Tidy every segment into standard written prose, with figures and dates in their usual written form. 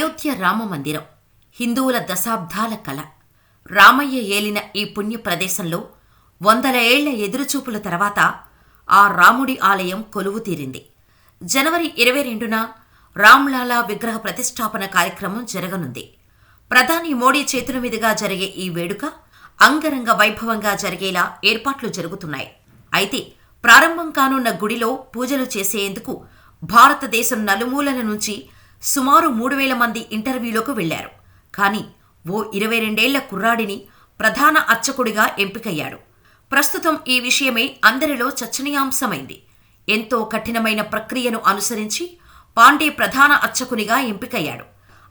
అయోధ్య రామమందిరం హిందువుల దశాబ్దాల కల. రామయ్య ఏలిన ఈ పుణ్య ప్రదేశంలో వందల ఏళ్ల ఎదురుచూపుల తర్వాత ఆ రాముడి ఆలయం కొలువు తీరింది. జనవరి 22న రామ్లాలా విగ్రహ ప్రతిష్టాపన కార్యక్రమం జరగనుంది. ప్రధాని మోడీ చేతుల మీదుగా జరిగే ఈ వేడుక అంగరంగ వైభవంగా జరిగేలా ఏర్పాట్లు జరుగుతున్నాయి. అయితే ప్రారంభం కానున్న గుడిలో పూజలు చేసేందుకు భారతదేశం నలుమూలల నుంచి సుమారు 3,000 మంది ఇంటర్వ్యూలకు వెళ్లారు. కానీ ఓ 22 ఏళ్ల కుర్రాడిని ప్రధాన అర్చకుడిగా ఎంపికయ్యాడు. ప్రస్తుతం ఈ విషయమే అందరిలో చర్చనీయాంశమైంది. ఎంతో కఠినమైన ప్రక్రియను అనుసరించి పాండే ప్రధాన అర్చకునిగా ఎంపికయ్యాడు.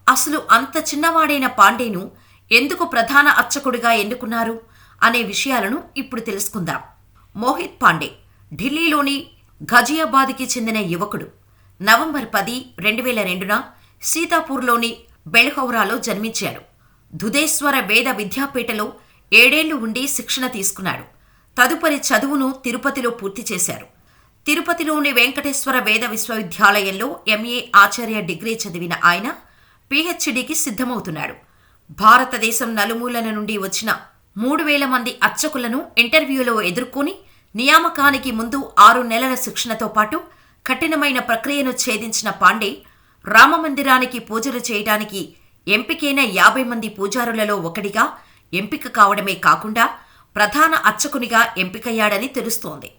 అసలు అంత చిన్నవాడైన పాండేను ఎందుకు ప్రధాన అర్చకుడిగా ఎన్నుకున్నారు అనే విషయాలను ఇప్పుడు తెలుసుకుందాం. మోహిత్ పాండే ఢిల్లీలోని ఘజియాబాద్కి చెందిన యువకుడు. నవంబర్ 10, 2002న సీతాపూర్లోని బెల్హౌరాలో జన్మించాడు. దుధేశ్వర వేద విద్యాపీఠలో 7 ఏళ్లు ఉండి శిక్షణ తీసుకున్నాడు. తదుపరి చదువును తిరుపతిలో పూర్తి చేశారు. తిరుపతిలోని వెంకటేశ్వర వేద విశ్వవిద్యాలయంలో MA ఆచార్య డిగ్రీ చదివిన ఆయన PhDకి సిద్ధమవుతున్నాడు. భారతదేశం నలుమూలల నుండి వచ్చిన 3,000 మంది అర్చకులను ఇంటర్వ్యూలో ఎదుర్కొని నియామకానికి ముందు 6 నెలల శిక్షణతో పాటు కఠినమైన ప్రక్రియను ఛేదించిన పాండే రామమందిరానికి పూజలు చేయడానికి ఎంపికైన 50 మంది పూజారులలో ఒకడిగా ఎంపిక కావడమే కాకుండా ప్రధాన అర్చకునిగా ఎంపికయ్యాడని తెలుస్తోంది.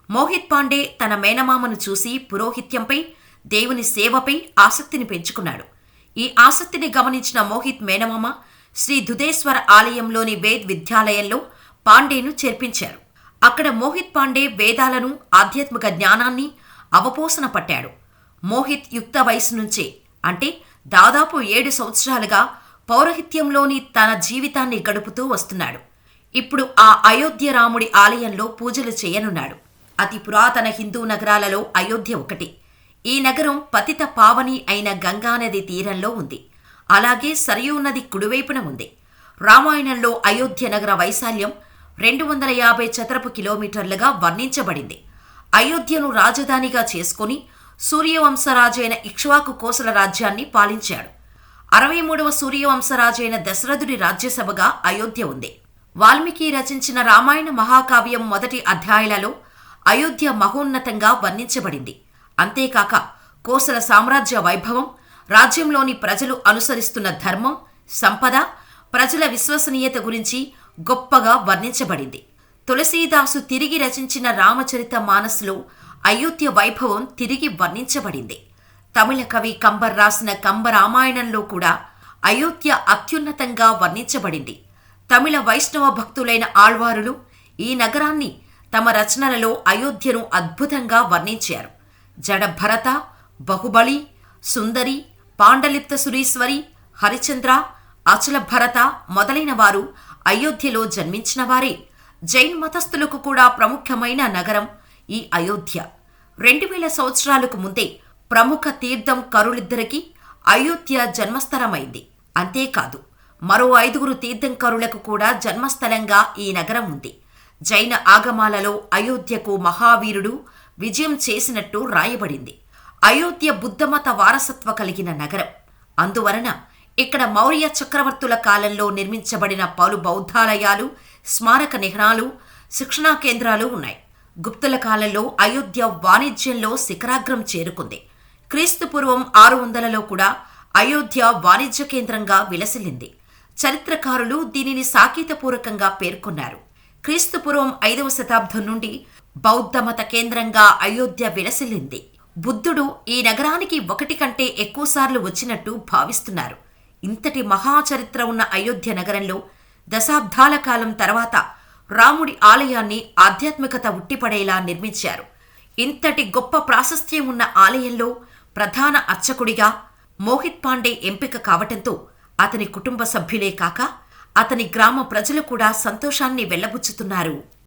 మోహిత్ పాండే తన మేనమామను చూసి పురోహిత్యంపై, దేవుని సేవపై ఆసక్తిని పెంచుకున్నాడు. ఈ ఆసక్తిని గమనించిన మోహిత్ మేనమామ శ్రీ దుధేశ్వర ఆలయంలోని వేద్ విద్యాలయంలో పాండేను చేర్పించారు. అక్కడ మోహిత్ పాండే వేదాలను, ఆధ్యాత్మిక జ్ఞానాన్ని అవపోసన పట్టాడు. మోహిత్ యుక్త వయసు నుంచే, అంటే దాదాపు 7 సంవత్సరాలుగా పౌరహిత్యంలోని తన జీవితాన్ని గడుపుతూ వస్తున్నాడు. ఇప్పుడు ఆ అయోధ్య రాముడి ఆలయంలో పూజలు చేయనున్నాడు. అతి పురాతన హిందూ నగరాలలో అయోధ్య ఒకటి. ఈ నగరం పతిత పావని అయిన గంగానది తీరంలో ఉంది. అలాగే సరయూ నది కుడివైపున ఉంది. రామాయణంలో అయోధ్య నగర వైశాల్యం 250 చదరపు కిలోమీటర్లుగా వర్ణించబడింది. అయోధ్యను రాజధానిగా చేసుకుని సూర్యవంశరాజైన ఇక్ష్వాకు కోసల రాజ్యాన్ని పాలించాడు. 63వ సూర్యవంశరాజైన దశరథుడి రాజ్యసభగా అయోధ్య ఉంది. వాల్మీకి రచించిన రామాయణ మహాకావ్యం మొదటి అధ్యాయాలలో అయోధ్య మహోన్నతంగా వర్ణించబడింది. అంతేకాక కోసల సామ్రాజ్య వైభవం, రాజ్యంలోని ప్రజలు అనుసరిస్తున్న ధర్మం, సంపద, ప్రజల విశ్వసనీయత గురించి గొప్పగా వర్ణించబడింది. తులసీదాసు తిరిగి రచించిన రామచరిత మానస్లో అయోధ్య వైభవం తిరిగి వర్ణించబడింది. తమిళ కవి కంబర్ రాసిన కంబ రామాయణంలో కూడా అయోధ్య అత్యున్నతంగా వర్ణించబడింది. తమిళ వైష్ణవ భక్తులైన ఆళ్వారులు ఈ నగరాన్ని తమ రచనలలో అయోధ్యను అద్భుతంగా వర్ణించారు. జడభరత, బహుబలి, సుందరి, పాండలిప్త సురీశ్వరి, హరిచంద్ర, అచల భరత మొదలైన వారు అయోధ్యలో జన్మించిన వారే. జైన్ మతస్థులకు కూడా ప్రముఖమైన నగరం ఈ అయోధ్య. 2000 సంవత్సరాలకు ముందే ప్రముఖ తీర్థం కరులిద్దరికీ అయోధ్య జన్మస్థలమైంది. అంతేకాదు మరో 5గురు తీర్థంకరులకు కూడా జన్మస్థలంగా ఈ నగరం ఉంది. జైన ఆగమాలలో అయోధ్యకు మహావీరుడు విజయం చేసినట్టు రాయబడింది. అయోధ్య బుద్ధమత వారసత్వ కలిగిన నగరం. అందువలన ఇక్కడ మౌర్య చక్రవర్తుల కాలంలో నిర్మించబడిన పలు బౌద్ధాలయాలు, స్మారక నిహనాలు, శిక్షణా కేంద్రాలు ఉన్నాయి. గుప్తుల కాలంలో అయోధ్య వాణిజ్యంలో శిఖరాగ్రం చేరుకుంది. క్రీస్తుపూర్వం 600లలో కూడా అయోధ్య వాణిజ్య కేంద్రంగా విలసిల్లింది. చరిత్రకారులు దీనిని సాకేతపూర్వకంగా పేర్కొన్నారు. క్రీస్తుపూర్వం 5వ శతాబ్దం నుండి బౌద్ధమత కేంద్రంగా అయోధ్య విలసిల్లింది. బుద్ధుడు ఈ నగరానికి 1 కంటే ఎక్కువసార్లు వచ్చినట్టు భావిస్తున్నారు. ఇంతటి మహాచరిత్ర ఉన్న అయోధ్య నగరంలో దశాబ్దాల కాలం తర్వాత రాముడి ఆలయాన్ని ఆధ్యాత్మికత ఉట్టిపడేలా నిర్మించారు. ఇంతటి గొప్ప ప్రాశస్త్యం ఉన్న ఆలయంలో ప్రధాన అర్చకుడిగా మోహిత్ పాండే ఎంపిక కావటంతో అతని కుటుంబ సభ్యులే కాక అతని గ్రామ ప్రజలు కూడా సంతోషాన్ని వెళ్లబుచ్చుతున్నారు.